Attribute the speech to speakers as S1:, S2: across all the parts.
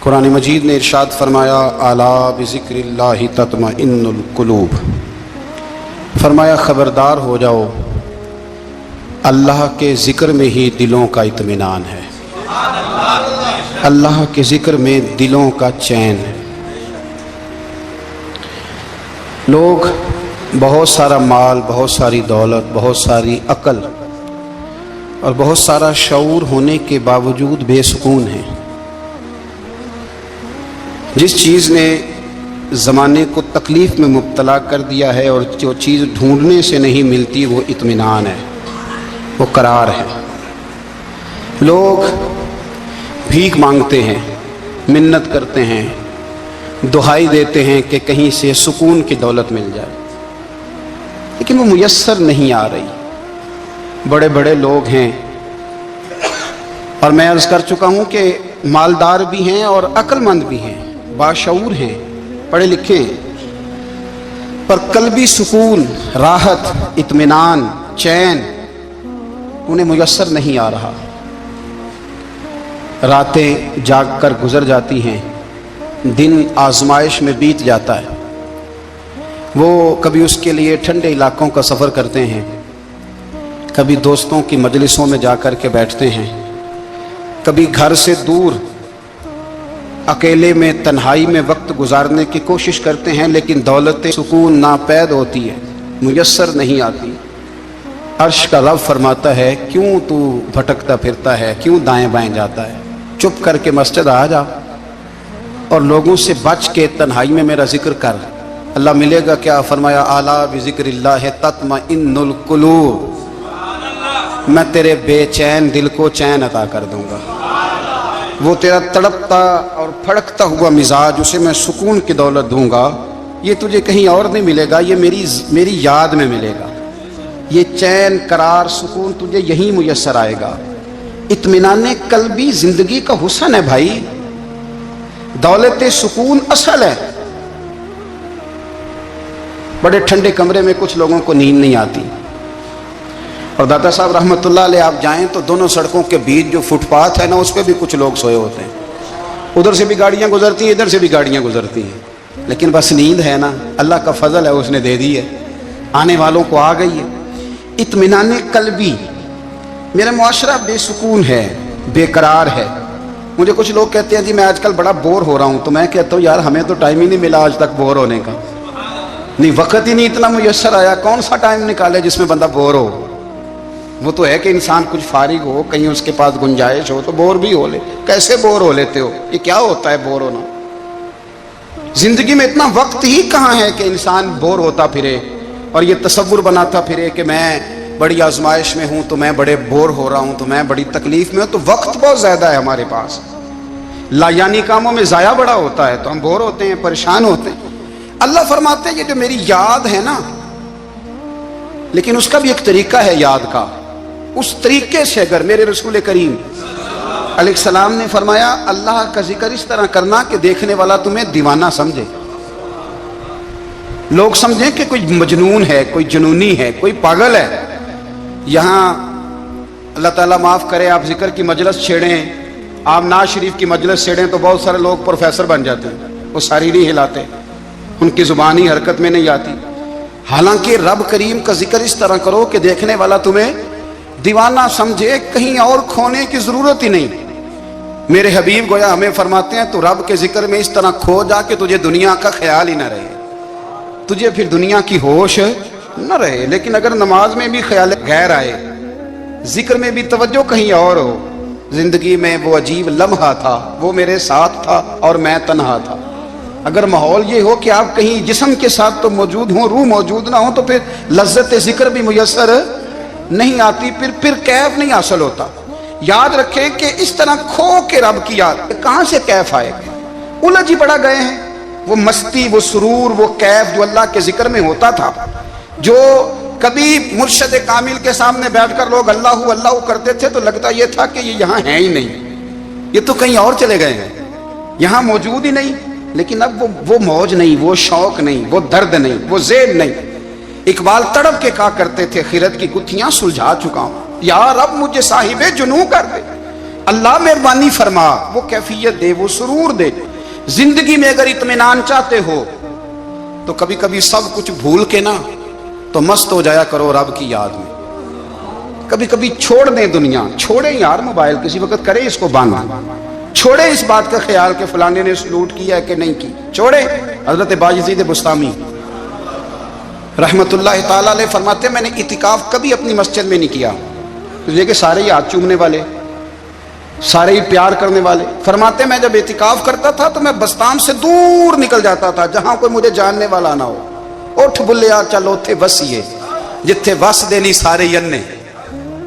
S1: قرآن مجید نے ارشاد فرمایا الا بذکراللہ تطمئن القلوب، فرمایا خبردار ہو جاؤ، اللہ کے ذکر میں ہی دلوں کا اطمینان ہے، اللہ کے ذکر میں دلوں کا چین ہے۔ لوگ بہت سارا مال، بہت ساری دولت، بہت ساری عقل اور بہت سارا شعور ہونے کے باوجود بے سکون ہیں۔ جس چیز نے زمانے کو تکلیف میں مبتلا کر دیا ہے اور جو چیز ڈھونڈنے سے نہیں ملتی وہ اطمینان ہے، وہ قرار ہے۔ لوگ بھیک مانگتے ہیں، منت کرتے ہیں، دہائی دیتے ہیں کہ کہیں سے سکون کی دولت مل جائے، لیکن وہ میسر نہیں آ رہی۔ بڑے بڑے لوگ ہیں، اور میں عرض کر چکا ہوں کہ مالدار بھی ہیں اور عقل مند بھی ہیں، باشعور ہیں، پڑھے لکھے ہیں، پر قلبی سکون، راحت، اطمینان، چین انہیں میسر نہیں آ رہا۔ راتیں جاگ کر گزر جاتی ہیں، دن آزمائش میں بیت جاتا ہے۔ وہ کبھی اس کے لیے ٹھنڈے علاقوں کا سفر کرتے ہیں، کبھی دوستوں کی مجلسوں میں جا کر کے بیٹھتے ہیں، کبھی گھر سے دور اکیلے میں تنہائی میں وقت گزارنے کی کوشش کرتے ہیں، لیکن دولت سکون ناپید ہوتی ہے، میسر نہیں آتی۔ عرش کا رب فرماتا ہے کیوں تو بھٹکتا پھرتا ہے، کیوں دائیں بائیں جاتا ہے، چپ کر کے مسجد آ جا اور لوگوں سے بچ کے تنہائی میں میرا ذکر کر۔ اللہ ملے گا کیا؟ فرمایا اعلیٰ بذکر اللہ تطمئن القلوب، میں تیرے بے چین دل کو چین عطا کر دوں گا۔ وہ تیرا تڑپتا اور پھڑکتا ہوا مزاج، اسے میں سکون کی دولت دوں گا۔ یہ تجھے کہیں اور نہیں ملے گا، یہ میری یاد میں ملے گا۔ یہ چین، قرار، سکون تجھے یہیں میسر آئے گا۔ اطمینان قلبی زندگی کا حسن ہے بھائی، دولت سکون اصل ہے۔ بڑے ٹھنڈے کمرے میں کچھ لوگوں کو نیند نہیں آتی، اور داتا صاحب رحمۃ اللہ علیہ آپ جائیں تو دونوں سڑکوں کے بیچ جو فٹ پاتھ ہے نا، اس پہ بھی کچھ لوگ سوئے ہوتے ہیں۔ ادھر سے بھی گاڑیاں گزرتی ہیں، ادھر سے بھی گاڑیاں گزرتی ہیں، لیکن بس نیند ہے نا، اللہ کا فضل ہے، اس نے دے دی ہے، آنے والوں کو آ گئی ہے۔ اطمینان قلبی، میرا معاشرہ بے سکون ہے، بے قرار ہے۔ مجھے کچھ لوگ کہتے ہیں جی میں آج کل بڑا بور ہو رہا ہوں، تو میں کہتا ہوں یار ہمیں تو ٹائم ہی نہیں ملا آج تک بور ہونے کا، نہیں وقت ہی نہیں اتنا میسر آیا۔ کون سا ٹائم نکالے جس میں بندہ بور ہو؟ وہ تو ہے کہ انسان کچھ فارغ ہو، کہیں اس کے پاس گنجائش ہو تو بور بھی ہو لے۔ کیسے بور ہو لیتے ہو؟ یہ کیا ہوتا ہے بور ہونا؟ زندگی میں اتنا وقت ہی کہاں ہے کہ انسان بور ہوتا پھرے اور یہ تصور بناتا پھرے کہ میں بڑی آزمائش میں ہوں تو میں بڑے بور ہو رہا ہوں، تو میں بڑی تکلیف میں ہوں۔ تو وقت بہت زیادہ ہے ہمارے پاس، لا یعنی کاموں میں ضائع بڑا ہوتا ہے، تو ہم بور ہوتے ہیں، پریشان ہوتے ہیں۔ اللہ فرماتے ہیں یہ جو میری یاد ہے نا، لیکن اس کا بھی ایک طریقہ ہے یاد کا، اس طریقے سے اگر میرے رسول کریم علیہ السلام نے فرمایا اللہ کا ذکر اس طرح کرنا کہ دیکھنے والا تمہیں دیوانہ سمجھے، لوگ سمجھیں کہ کوئی مجنون ہے، کوئی جنونی ہے، کوئی پاگل ہے۔ یہاں اللہ تعالیٰ معاف کرے، آپ ذکر کی مجلس چھیڑیں، آپ ناز شریف کی مجلس چھیڑیں تو بہت سارے لوگ پروفیسر بن جاتے ہیں، وہ ساری نہیں ہلاتے، ان کی زبانی حرکت میں نہیں آتی۔ حالانکہ رب کریم کا ذکر اس طرح کرو کہ دیکھنے والا تمہیں دیوانہ سمجھے، کہیں اور کھونے کی ضرورت ہی نہیں۔ میرے حبیب گویا ہمیں فرماتے ہیں تو رب کے ذکر میں اس طرح کھو جا کہ تجھے دنیا کا خیال ہی نہ رہے، تجھے پھر دنیا کی ہوش نہ رہے۔ لیکن اگر نماز میں بھی خیال غیر آئے، ذکر میں بھی توجہ کہیں اور ہو، زندگی میں وہ عجیب لمحہ تھا، وہ میرے ساتھ تھا اور میں تنہا تھا۔ اگر ماحول یہ ہو کہ آپ کہیں جسم کے ساتھ تو موجود ہوں، روح موجود نہ ہو، تو پھر لذت ذکر بھی میسر نہیں آتی، پھر کیف نہیں حاصل ہوتا۔ یاد رکھیں کہ اس طرح کھو کے رب کی یاد کہاں سے کیف آئے گا؟ الجھ ہی پڑا گئے ہیں۔ وہ مستی، وہ سرور، وہ کیف جو اللہ کے ذکر میں ہوتا تھا، جو کبھی مرشد کامل کے سامنے بیٹھ کر لوگ اللہ اللہ کرتے تھے تو لگتا یہ تھا کہ یہ یہاں ہے ہی نہیں، یہ تو کہیں اور چلے گئے ہیں، یہاں موجود ہی نہیں۔ لیکن اب وہ موج نہیں، وہ شوق نہیں، وہ درد نہیں، وہ ذیل نہیں۔ اقبال تڑپ کے کہا کرتے تھے خیرت کی گتھیاں سلجھا چکا ہوں، یا رب مجھے صاحب جنوں کر دے، اللہ مہربانی فرما، وہ کیفیت دے، وہ سرور دے۔ زندگی میں اگر اطمینان چاہتے ہو تو کبھی کبھی سب کچھ بھول کے نا تو مست ہو جایا کرو رب کی یاد میں۔ کبھی کبھی چھوڑ دیں دنیا، چھوڑیں یار موبائل، کسی وقت کریں اس کو بند، چھوڑیں اس بات کا خیال کہ فلانے نے سلوٹ کیا ہے کہ نہیں کی، چھوڑیں۔ حضرت باجزید بستامی رحمت اللہ تعالیٰ علیہ فرماتے ہیں میں نے اعتکاف کبھی اپنی مسجد میں نہیں کیا، یہ کہ سارے ہی ہاتھ چومنے والے، سارے ہی پیار کرنے والے۔ فرماتے ہیں میں جب اعتکاف کرتا تھا تو میں بستان سے دور نکل جاتا تھا جہاں کوئی مجھے جاننے والا نہ ہو۔ اٹھ بلیا چلو اتھے وسیے، جتھے وس دے نہیں سارے ینے،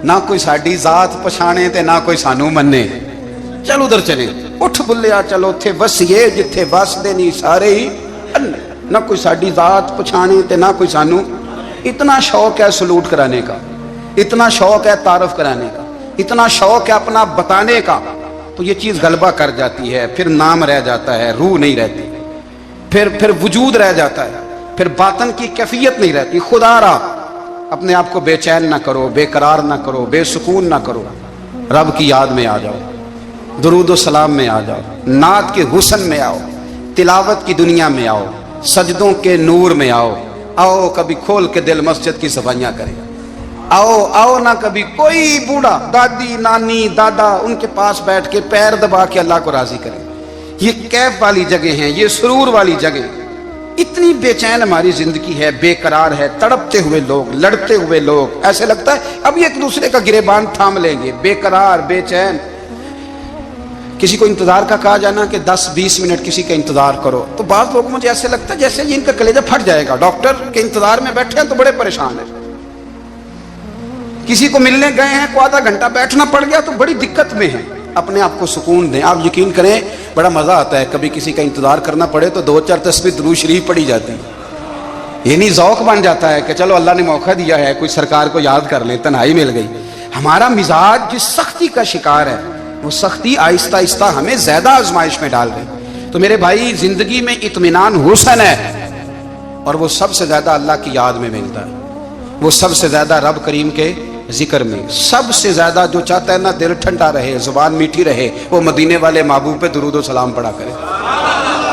S1: نہ کوئی ساڈی ذات پچھانے تے نہ کوئی سانو منے، چل ادھر چلے۔ اٹھ بلیا چلو اتھے وسیے، جتھے وس دے نہیں سارے ہی انے، نہ کوئی ساڈی ذات پچھانے تے نہ کوئی سانو۔ اتنا شوق ہے سلوٹ کرانے کا، اتنا شوق ہے تعارف کرانے کا، اتنا شوق ہے اپنا بتانے کا، تو یہ چیز غلبہ کر جاتی ہے، پھر نام رہ جاتا ہے، روح نہیں رہتی، پھر وجود رہ جاتا ہے، پھر باطن کی کیفیت نہیں رہتی۔ خدا را اپنے آپ کو بے چین نہ کرو، بے قرار نہ کرو، بے سکون نہ کرو، رب کی یاد میں آ جاؤ، درود و سلام میں آ جاؤ، نعت کے حسن میں آؤ، تلاوت کی دنیا میں آؤ، سجدوں کے نور میں آؤ۔ آؤ کبھی کھول کے دل مسجد کی صفائیاں کریں، آؤ نہ کبھی کوئی بوڑھا، دادی، نانی، دادا، ان کے پاس بیٹھ کے پیر دبا کے اللہ کو راضی کریں۔ یہ کیف والی جگہ ہیں، یہ سرور والی جگہ۔ اتنی بے چین ہماری زندگی ہے، بے قرار ہے، تڑپتے ہوئے لوگ، لڑتے ہوئے لوگ، ایسے لگتا ہے اب یہ ایک دوسرے کا گریبان تھام لیں گے، بے قرار، بے چین۔ کسی کو انتظار کا کہا جانا کہ 10-20 منٹ کسی کا انتظار کرو، تو بعض لوگ مجھے ایسے لگتا ہے جیسے ان کا کلیجہ پھٹ جائے گا، ڈاکٹر کے انتظار میں بیٹھے ہیں تو بڑے پریشان ہیں۔ کسی کو ملنے گئے ہیں کو آدھا گھنٹہ بیٹھنا پڑ گیا تو بڑی دقت میں ہیں۔ اپنے آپ کو سکون دیں۔ آپ یقین کریں بڑا مزہ آتا ہے، کبھی کسی کا انتظار کرنا پڑے تو 2-4 تسبیح درود شریف پڑھی جاتی ہے، یعنی ذوق بن جاتا ہے کہ چلو اللہ نے موقع دیا ہے، کوئی سرکار کو یاد کر لیں، تنہائی مل گئی۔ ہمارا مزاج جس سختی کا شکار ہے، وہ سختی آہستہ آہستہ ہمیں زیادہ آزمائش میں ڈال گئی۔ تو میرے بھائی زندگی میں اطمینان حسن ہے، اور وہ سب سے زیادہ اللہ کی یاد میں ملتا ہے، وہ سب سے زیادہ رب کریم کے ذکر میں، سب سے زیادہ جو چاہتا ہے نا دل ٹھنڈا رہے، زبان میٹھی رہے، وہ مدینے والے محبوب پہ درود و سلام پڑھا کرے،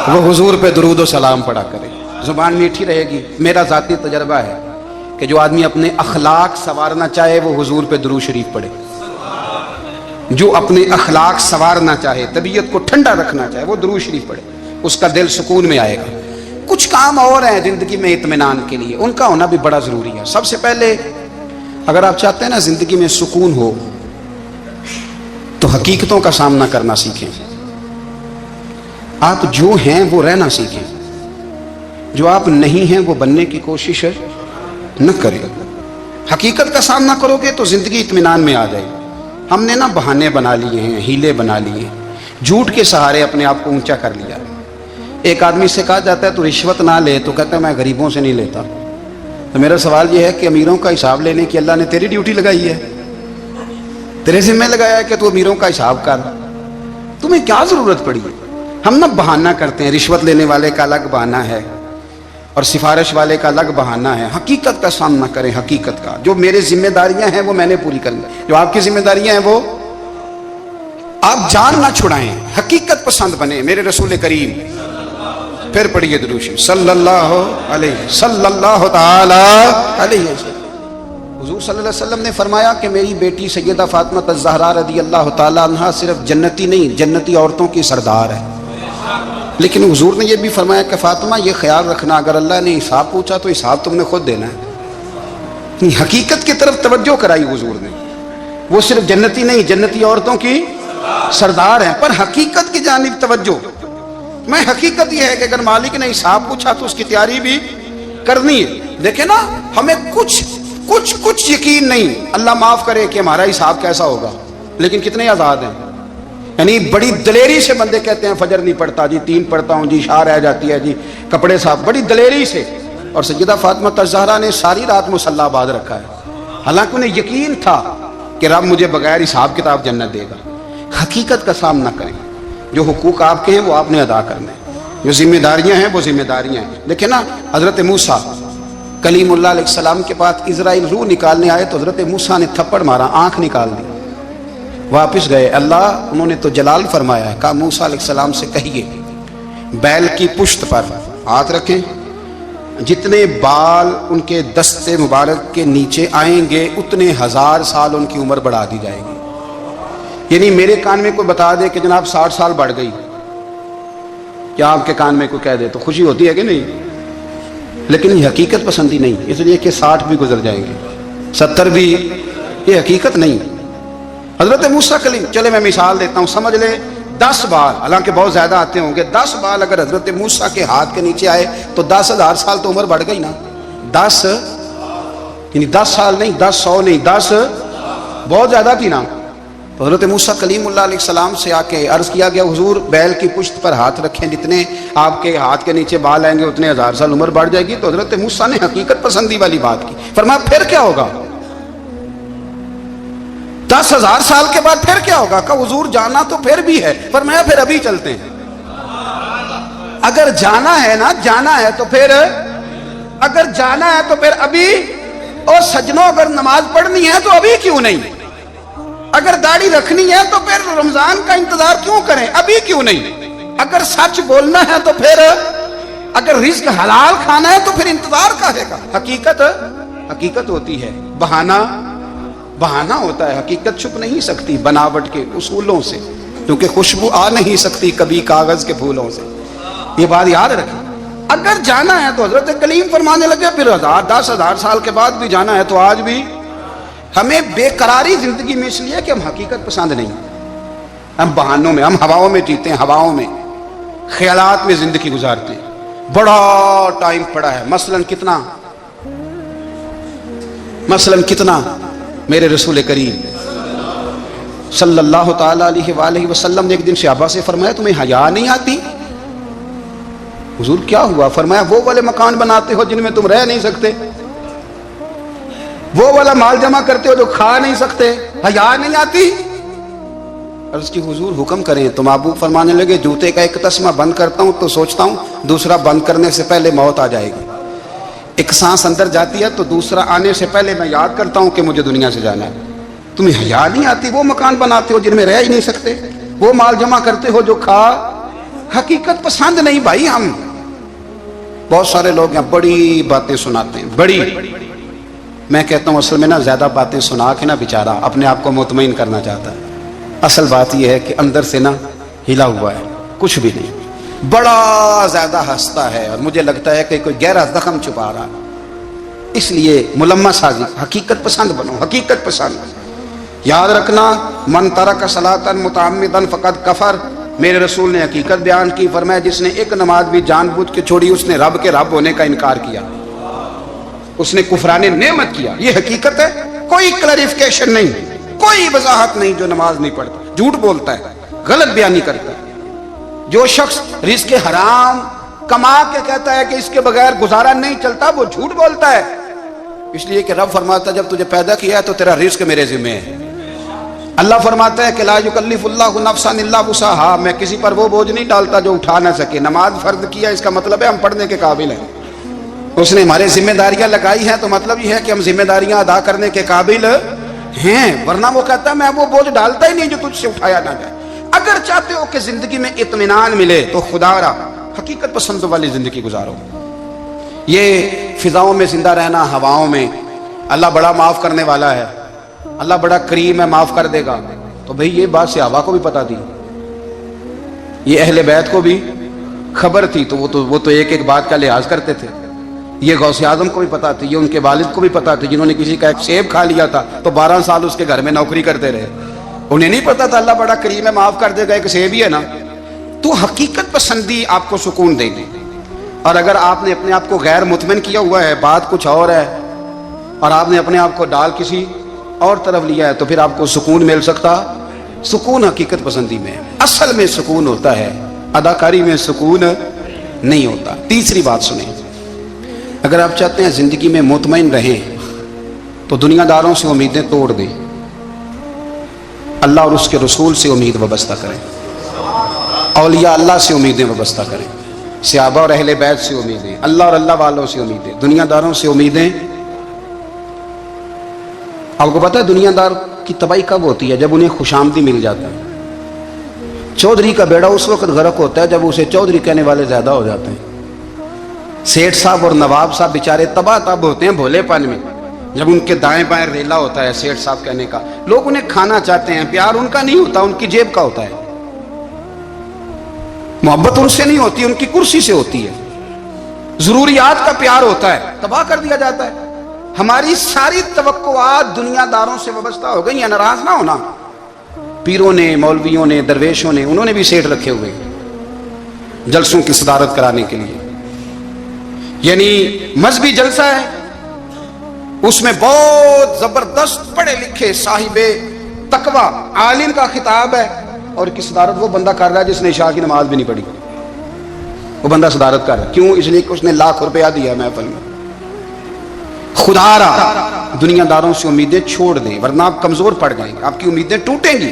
S1: وہ حضور پہ درود و سلام پڑھا کرے، زبان میٹھی رہے گی۔ میرا ذاتی تجربہ ہے کہ جو آدمی اپنے اخلاق سنوارنا چاہے وہ حضور پہ درود شریف پڑھے، جو اپنے اخلاق سنوارنا چاہے، طبیعت کو ٹھنڈا رکھنا چاہے، وہ درود شریف پڑھے، اس کا دل سکون میں آئے گا۔ کچھ کام اور ہیں زندگی میں اطمینان کے لیے، ان کا ہونا بھی بڑا ضروری ہے۔ سب سے پہلے اگر آپ چاہتے ہیں نا زندگی میں سکون ہو تو حقیقتوں کا سامنا کرنا سیکھیں۔ آپ جو ہیں وہ رہنا سیکھیں، جو آپ نہیں ہیں وہ بننے کی کوشش نہ کریں۔ حقیقت کا سامنا کرو گے تو زندگی اطمینان میں آ جائے۔ ہم نے نا بہانے بنا لیے ہیں، ہیلے بنا لیے، جھوٹ کے سہارے اپنے آپ کو اونچا کر لیا۔ ایک آدمی سے کہا جاتا ہے تو رشوت نہ لے، تو کہتا ہے میں غریبوں سے نہیں لیتا۔ تو میرا سوال یہ ہے کہ امیروں کا حساب لینے کی اللہ نے تیری ڈیوٹی لگائی ہے، تیرے ذمہ لگایا ہے کہ تو امیروں کا حساب کر، تمہیں کیا ضرورت پڑی ہے؟ ہم نا بہانہ کرتے ہیں، رشوت لینے والے کا الگ بہانہ ہے اور سفارش والے کا الگ بہانہ ہے۔ حقیقت کا سامنا کریں، حقیقت کا، جو میرے ذمہ داریاں ہیں وہ میں نے پوری کرنا، جو آپ کی ذمہ داریاں ہیں وہ آپ جان نہ چھڑائیں، حقیقت پسند بنیں۔ میرے رسول کریم، پھر پڑھیے درود شریف صلی اللہ تعالی علیہ وسلم۔ حضور صلی اللہ علیہ وسلم نے فرمایا کہ میری بیٹی سیدہ فاطمہ الزہرا رضی اللہ تعالی عنہا صرف جنتی نہیں، جنتی عورتوں کی سردار ہے۔ لیکن حضور نے یہ بھی فرمایا کہ فاطمہ یہ خیال رکھنا اگر اللہ نے حساب پوچھا تو حساب تم نے خود دینا ہے۔ حقیقت کی طرف توجہ کرائی حضور نے، وہ صرف جنتی نہیں، جنتی عورتوں کی سردار ہیں، پر حقیقت کی جانب توجہ۔ میں حقیقت یہ ہے کہ اگر مالک نے حساب پوچھا تو اس کی تیاری بھی کرنی ہے۔ دیکھیں نا ہمیں کچھ یقین نہیں، اللہ معاف کرے کہ ہمارا حساب کیسا ہوگا، لیکن کتنے آزاد ہیں۔ یعنی بڑی دلیری سے بندے کہتے ہیں فجر نہیں پڑھتا جی، 3 پڑھتا ہوں جی، شاہ رہ جاتی ہے جی، کپڑے صاف، بڑی دلیری سے۔ اور سیدہ فاطمہ الزہرا نے ساری رات مصلی باندھ رکھا ہے، حالانکہ انہیں یقین تھا کہ رب مجھے بغیر حساب کتاب جنت دے گا۔ حقیقت کا سامنا کریں، جو حقوق آپ کے ہیں وہ آپ نے ادا کرنے، جو ذمہ داریاں ہیں وہ ذمہ داریاں ہیں۔ دیکھیں نا حضرت موسیٰ کلیم اللہ علیہ السلام کے پاس اسرائیل روح نکالنے آئے تو حضرت موسیٰ نے تھپڑ مارا، آنکھ نکال دی۔ واپس گئے. اللہ انہوں نے تو جلال فرمایا ہے. کہا موسیٰ علیہ السلام سے کہیے بیل کی پشت پر ہاتھ رکھیں, جتنے بال ان کے دستے مبارک کے نیچے آئیں گے اتنے 1000 سال ان کی عمر بڑھا دی جائے گی. یعنی میرے کان میں کوئی بتا دے کہ جناب 60 سال بڑھ گئی, کیا آپ کے کان میں کوئی کہہ دے تو خوشی ہوتی ہے کہ نہیں؟ لیکن یہ حقیقت پسندی نہیں, اس لیے کہ 60 بھی گزر جائیں گے, 70 بھی, یہ حقیقت نہیں. حضرت موسیٰ کلیم, چلے میں مثال دیتا ہوں, سمجھ لے 10 بال, حالانکہ بہت زیادہ آتے ہوں گے, 10 بال اگر حضرت موسیٰ کے ہاتھ کے نیچے آئے تو 10,000 سال تو عمر بڑھ گئی نا. 10 یعنی 10 سال نہیں, 10 100 نہیں, 10 بہت زیادہ تھی نا. تو حضرت موسیٰ کلیم اللہ علیہ السلام سے آ کے عرض کیا گیا حضور بیل کی پشت پر ہاتھ رکھیں, جتنے آپ کے ہاتھ کے نیچے بال آئیں گے اتنے 1000 سال عمر بڑھ جائے گی. تو حضرت موسیٰ نے حقیقت پسندی والی بات کی. فرمایا پھر کیا ہوگا؟ 10,000 سال کے بعد پھر کیا ہوگا؟ کہ حضور جانا تو پھر بھی ہے. فرمایا پھر ابھی چلتے ہیں. اگر جانا ہے نا, جانا ہے تو پھر, اگر جانا ہے تو پھر ابھی. اور سجنوں اگر نماز پڑھنی ہے تو ابھی کیوں نہیں؟ اگر داڑھی رکھنی ہے تو پھر رمضان کا انتظار کیوں کریں, ابھی کیوں نہیں؟ اگر سچ بولنا ہے تو پھر, اگر رزق حلال کھانا ہے تو پھر انتظار کہے گا. حقیقت حقیقت ہوتی ہے, بہانہ ہوتا ہے. حقیقت چھپ نہیں سکتی بناوٹ کے اصولوں سے, کیونکہ خوشبو آ نہیں سکتی کبھی کاغذ کے پھولوں سے. یہ بات یاد رکھیں. اگر جانا ہے تو حضرت کلیم فرمانے لگے پھر 10,000 سال کے بعد بھی جانا ہے تو آج بھی. ہمیں بے قراری زندگی میں اس لیے کہ ہم حقیقت پسند نہیں, ہم بہانوں میں, ہم ہواؤں میں جیتے ہیں, ہواؤں میں, خیالات میں زندگی گزارتے ہیں. بڑا ٹائم پڑا ہے. مثلاً کتنا میرے رسول کریم صلی اللہ تعالی علیہ وآلہ وسلم نے ایک دن صحابہ سے فرمایا تمہیں حیا نہیں آتی؟ حضور کیا ہوا؟ فرمایا وہ والے مکان بناتے ہو جن میں تم رہ نہیں سکتے, وہ والا مال جمع کرتے ہو جو کھا نہیں سکتے, حیا نہیں آتی؟ عرض کی حضور حکم کریں. تو محبوب فرمانے لگے جوتے کا ایک تسمہ بند کرتا ہوں تو سوچتا ہوں دوسرا بند کرنے سے پہلے موت آ جائے گی. ایک سانس اندر جاتی ہے تو دوسرا آنے سے پہلے میں یاد کرتا ہوں کہ مجھے دنیا سے جانا ہے. تمہیں حیا نہیں آتی؟ وہ مکان بناتے ہو جن میں رہ ہی نہیں سکتے, وہ مال جمع کرتے ہو جو کھا. حقیقت پسند نہیں بھائی. ہم بہت سارے لوگ یہاں بڑی باتیں سناتے ہیں, بڑی, میں کہتا ہوں اصل میں نا زیادہ باتیں سنا کے نا بیچارہ اپنے آپ کو مطمئن کرنا چاہتا ہے. اصل بات یہ ہے کہ اندر سے نا ہلا ہوا ہے, کچھ بھی نہیں, بڑا زیادہ ہنستا ہے اور مجھے لگتا ہے کہ کوئی گہرا زخم چھپا رہا. اس لیے ملمہ سازی, حقیقت پسند بنو, حقیقت پسند. یاد رکھنا من ترک صلاۃ متعمدا فقد کفر. میرے رسول نے حقیقت بیان کی. فرمایا جس نے ایک نماز بھی جان بوجھ کے چھوڑی اس نے رب کے رب ہونے کا انکار کیا, اس نے کفران نعمت کیا. یہ حقیقت ہے, کوئی کلیریفیکیشن نہیں, کوئی وضاحت نہیں. جو نماز نہیں پڑھتا جھوٹ بولتا ہے, غلط بیانی کرتا ہے. جو شخص رزق حرام کما کے کہتا ہے کہ اس کے بغیر گزارا نہیں چلتا, وہ جھوٹ بولتا ہے. اس لیے کہ رب فرماتا ہے جب تجھے پیدا کیا ہے تو تیرا رزق میرے ذمہ ہے. اللہ فرماتا ہے کہ لا یکلف اللہ نفسا الا وسعها, میں کسی پر وہ بوجھ نہیں ڈالتا جو اٹھا نہ سکے. نماز فرض کیا اس کا مطلب ہے ہم پڑھنے کے قابل ہیں. اس نے ہمارے ذمہ داریاں لگائی ہیں تو مطلب یہ ہے کہ ہم ذمہ داریاں ادا کرنے کے قابل ہیں, ورنہ وہ کہتا ہے میں وہ بوجھ ڈالتا ہی نہیں جو تجھ سے اٹھایا نہ جائے. اگر چاہتے ہو کہ زندگی میں اطمینان ملے تو خدا را حقیقت پسند والی زندگی گزارو. یہ فضاؤں میں زندہ رہنا, ہواؤں میں, اللہ بڑا معاف کرنے والا ہے, اللہ بڑا کریم ہے, معاف کر دے گا. تو بھئی یہ بات صحابہ کو بھی پتا تھی, یہ اہل بیت کو بھی خبر تھی, تو وہ تو ایک ایک بات کا لحاظ کرتے تھے. یہ غوث اعظم کو بھی پتا تھی, یہ ان کے والد کو بھی پتا تھی جنہوں نے کسی کا ایک سیب کھا لیا تھا تو 12 سال اس کے گھر میں نوکری کرتے رہے. انہیں نہیں پتا تھا اللہ بڑا کریم ہے, معاف کر دے گا, ایک سیب ہی ہے نا. تو حقیقت پسندی آپ کو سکون دے گی. اور اگر آپ نے اپنے آپ کو غیر مطمئن کیا ہوا ہے, بات کچھ اور ہے, اور آپ نے اپنے آپ کو ڈال کسی اور طرف لیا ہے, تو پھر آپ کو سکون مل سکتا. سکون حقیقت پسندی میں, اصل میں سکون ہوتا ہے, اداکاری میں سکون نہیں ہوتا. تیسری بات سنیں, اگر آپ چاہتے ہیں زندگی میں مطمئن رہیں تو دنیا داروں سے امیدیں توڑ دیں, اللہ اور اس کے رسول سے امید وابستہ کریں, اولیاء اللہ سے امیدیں وابستہ کریں, صحابہ اور اہل بیت سے امیدیں, اللہ اور اللہ والوں سے امیدیں, دنیا داروں سے امیدیں آپ کو پتا ہے دنیادار کی تباہی کب ہوتی ہے؟ جب انہیں خوشامدی مل جاتا ہے۔ چودھری کا بیڑا اس وقت غرق ہوتا ہے جب اسے چودھری کہنے والے زیادہ ہو جاتے ہیں۔ سیٹھ صاحب اور نواب صاحب بیچارے تباہ تب ہوتے ہیں بھولے پن میں، جب ان کے دائیں بائیں ریلا ہوتا ہے سیٹھ صاحب کہنے کا۔ لوگ انہیں کھانا چاہتے ہیں، پیار ان کا نہیں ہوتا، ان کی جیب کا ہوتا ہے، محبت ان سے نہیں ہوتی، ان کی کرسی سے ہوتی ہے، ضروریات کا پیار ہوتا ہے، تباہ کر دیا جاتا ہے۔ ہماری ساری توقعات دنیا داروں سے وابستہ ہو گئی ہیں۔ ناراض نہ ہونا، پیروں نے، مولویوں نے، درویشوں نے، انہوں نے بھی سیٹ رکھے ہوئے جلسوں کی صدارت کرانے کے لیے۔ یعنی مذہبی جلسہ ہے، اس میں بہت زبردست پڑھے لکھے صاحب تقوی عالم کا خطاب ہے، اور کی صدارت وہ بندہ کر رہا ہے جس نے عشاء کی نماز بھی نہیں پڑھی، وہ بندہ صدارت کر رہا ہے۔ کیوں؟ اس لیے کہ اس نے لاکھ روپیہ دیا محفل میں۔ خدا را دنیا داروں سے امیدیں چھوڑ دیں، ورنہ آپ کمزور پڑ جائیں گے، آپ کی امیدیں ٹوٹیں گی۔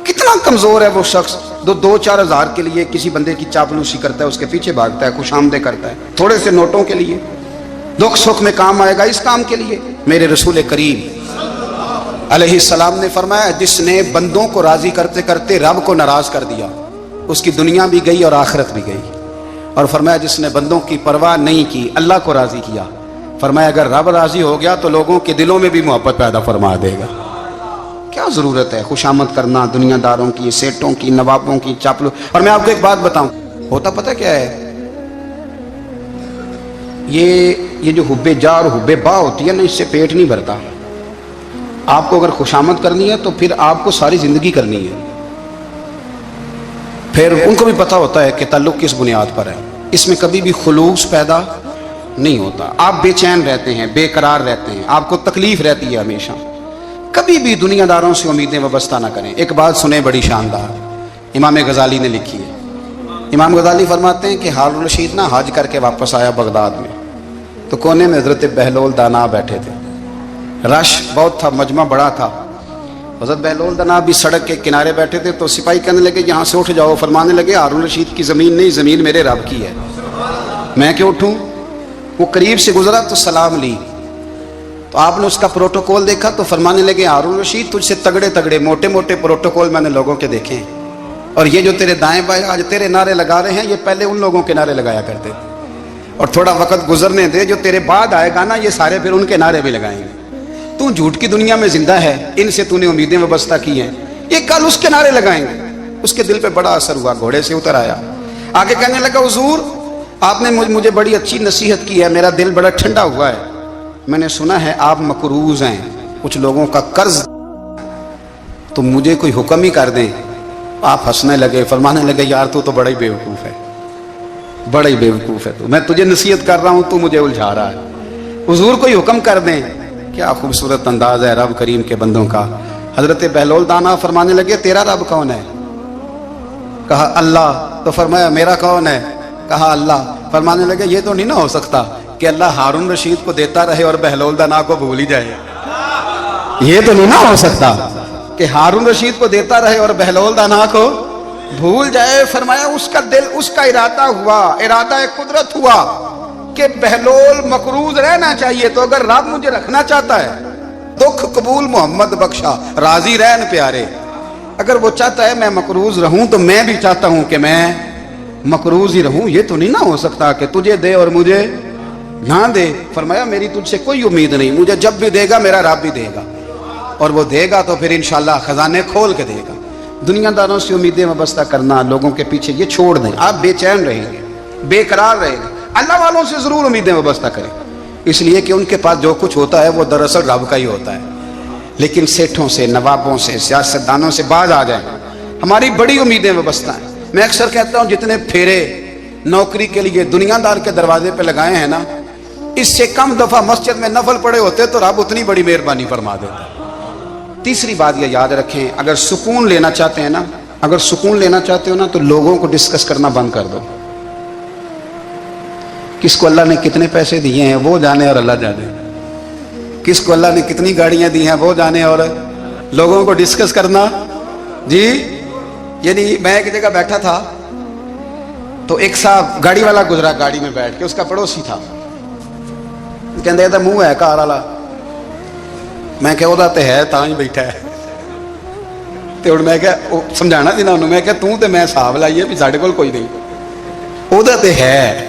S1: کتنا کمزور ہے وہ شخص دو چار ہزار کے لیے کسی بندے کی چاپلوسی کرتا ہے، اس کے پیچھے بھاگتا ہے، خوش آمدیں کرتا ہے، تھوڑے سے نوٹوں کے لیے۔ دکھ سکھ میں کام آئے گا اس کام کے لیے۔ میرے رسول کریم علیہ السلام نے فرمایا، جس نے بندوں کو راضی کرتے کرتے رب کو ناراض کر دیا، اس کی دنیا بھی گئی اور آخرت بھی گئی۔ اور فرمایا جس نے بندوں کی پرواہ نہیں کی، اللہ کو راضی کیا، فرمایا اگر رب راضی ہو گیا تو لوگوں کے دلوں میں بھی محبت پیدا فرما دے گا۔ کیا ضرورت ہے خوشامد کرنا دنیا داروں کی، سیٹوں کی، نوابوں کی، چاپلو۔ اور میں آپ کو ایک بات بتاؤں، ہوتا پتہ کیا ہے؟ یہ جو حب جا اور حب با ہوتی ہے نا، اس سے پیٹ نہیں بھرتا۔ آپ کو اگر خوشامد کرنی ہے تو پھر آپ کو ساری زندگی کرنی ہے۔ پھر ان کو بھی پتہ ہوتا ہے کہ تعلق کس بنیاد پر ہے، اس میں کبھی بھی خلوص پیدا نہیں ہوتا۔ آپ بے چین رہتے ہیں، بے قرار رہتے ہیں، آپ کو تکلیف رہتی ہے ہمیشہ۔ کبھی بھی دنیا داروں سے امیدیں وابستہ نہ کریں۔ ایک بات سنیں بڑی شاندار، امام غزالی نے لکھی ہے۔ امام غزالی فرماتے ہیں کہ ہارون الرشید نہ حج کر کے واپس آیا بغداد میں، تو کونے میں حضرت بہلول دانا بیٹھے تھے، رش بہت تھا، مجمع بڑا تھا۔ حضرت بہلول دانا بھی سڑک کے کنارے بیٹھے تھے، تو سپاہی کہنے لگے یہاں سے اٹھ جاؤ۔ فرمانے لگے ہارون الرشید کی زمین نہیں، زمین میرے رب کی ہے، میں کیوں اٹھوں؟ وہ قریب سے گزرا تو سلام لی، تو آپ نے اس کا پروٹوکول دیکھا تو فرمانے لگے ہارون رشید تجھ سے تگڑے تگڑے موٹے موٹے پروٹوکول میں نے لوگوں کے دیکھے ہیں، اور یہ جو تیرے دائیں بائیں آج تیرے نعرے لگا رہے ہیں، یہ پہلے ان لوگوں کے نعرے لگایا کرتے تھے، اور تھوڑا وقت گزرنے دے، جو تیرے بعد آئے گا نا یہ سارے پھر ان کے نعرے بھی لگائیں گے۔ تو جھوٹ کی دنیا میں زندہ ہے، ان سے تو نے امیدیں وابستہ کی ہیں، یہ کل اس کے نعرے لگائیں گے۔ اس کے دل پہ بڑا اثر ہوا، گھوڑے سے اتر آیا، آگے کہنے لگا حضور آپ نے مجھے بڑی اچھی نصیحت کی ہے، میرا دل بڑا ٹھنڈا ہوا ہے، میں نے سنا ہے آپ مقروض ہیں، کچھ لوگوں کا قرض، تو مجھے کوئی حکم ہی کر دیں۔ آپ ہنسنے لگے، فرمانے لگے یار تو بڑا ہی بیوقوف ہے، بڑا ہی بیوقوف ہے تو، میں تجھے نصیحت کر رہا ہوں تو مجھے الجھا رہا ہے، حضور کوئی حکم کر دیں۔ کیا خوبصورت انداز ہے رب کریم کے بندوں کا۔ حضرت بہلول دانا فرمانے لگے تیرا رب کون ہے؟ کہا اللہ۔ تو فرمایا میرا کون ہے؟ کہا اللہ۔ فرمانے لگے یہ تو نہیں نہ ہو سکتا کہ اللہ ہارون رشید کو دیتا رہے اور بہلول دانا کو بھول ہی جائے، یہ تو نہیں نہ ہو سکتا کہ ہارون رشید کو دیتا رہے اور بہلول دانا کو بھول جائے۔ فرمایا اس کا دل، اس کا ارادہ ہوا، ارادہ قدرت ہوا کہ بہلول مقروض رہنا چاہیے، تو اگر رب مجھے رکھنا چاہتا ہے، دکھ قبول محمد بخشا راضی رہن پیارے، اگر وہ چاہتا ہے میں مقروض رہوں تو میں بھی چاہتا ہوں کہ میں مقروض ہی رہوں، یہ تو نہیں نہ ہو سکتا کہ تجھے دے اور مجھے نہ دے۔ فرمایا میری تجھ سے کوئی امید نہیں، مجھے جب بھی دے گا میرا رب بھی دے گا، اور وہ دے گا تو پھر انشاءاللہ خزانے کھول کے دے گا۔ دنیا داروں سے امیدیں وابستہ کرنا، لوگوں کے پیچھے، یہ چھوڑ دیں، آپ بے چین رہیں گے، بے قرار رہیں گے۔ اللہ والوں سے ضرور امیدیں وابستہ کریں، اس لیے کہ ان کے پاس جو کچھ ہوتا ہے وہ دراصل رب کا ہی ہوتا ہے، لیکن سیٹھوں سے، نوابوں سے، سیاستدانوں سے باز آ جائیں، ہماری بڑی امیدیں وابستہ ہیں۔ میں اکثر کہتا ہوں جتنے پھیرے نوکری کے لیے دنیا دار کے دروازے پہ لگائے ہیں نا، اس سے کم دفعہ مسجد میں نفل پڑے ہوتے تو رب اتنی بڑی مہربانی فرما دیتا۔ تیسری بات یہ یاد رکھیں، اگر سکون لینا چاہتے ہیں نا، اگر سکون لینا چاہتے ہو نا تو لوگوں کو ڈسکس کرنا بند کر دو۔ کس کو اللہ نے کتنے پیسے دیے ہیں وہ جانے اور اللہ جانے، کس کو اللہ نے کتنی گاڑیاں دی ہیں وہ جانے، اور لوگوں کو ڈسکس کرنا جی۔ یعنی میں ایک جگہ بیٹھا تھا تو ایک صاحب گاڑی والا گزرا، گاڑی میں بیٹھ کے، اس کا پڑوسی تھا، کہندے تھا منہ ہے کار والا، میں کہ ਉਹਦਾ ਤੇ ਹੈ ਤਾਂ ਹੀ ਬੈਠਾ ਹੈ। ਤੇ ਹੁਣ ਮੈਂ ਕਿਹਾ ਉਹ ਸਮਝਾਣਾ ਸੀ ਨਾ ਉਹਨੂੰ, ਮੈਂ ਕਿਹਾ ਤੂੰ ਤੇ ਮੈਂ ਹਿਸਾਬ ਲਾਈਏ ਵੀ ਸਾਡੇ ਕੋਲ ਕੋਈ ਨਹੀਂ, ਉਹਦਾ ਤੇ ਹੈ।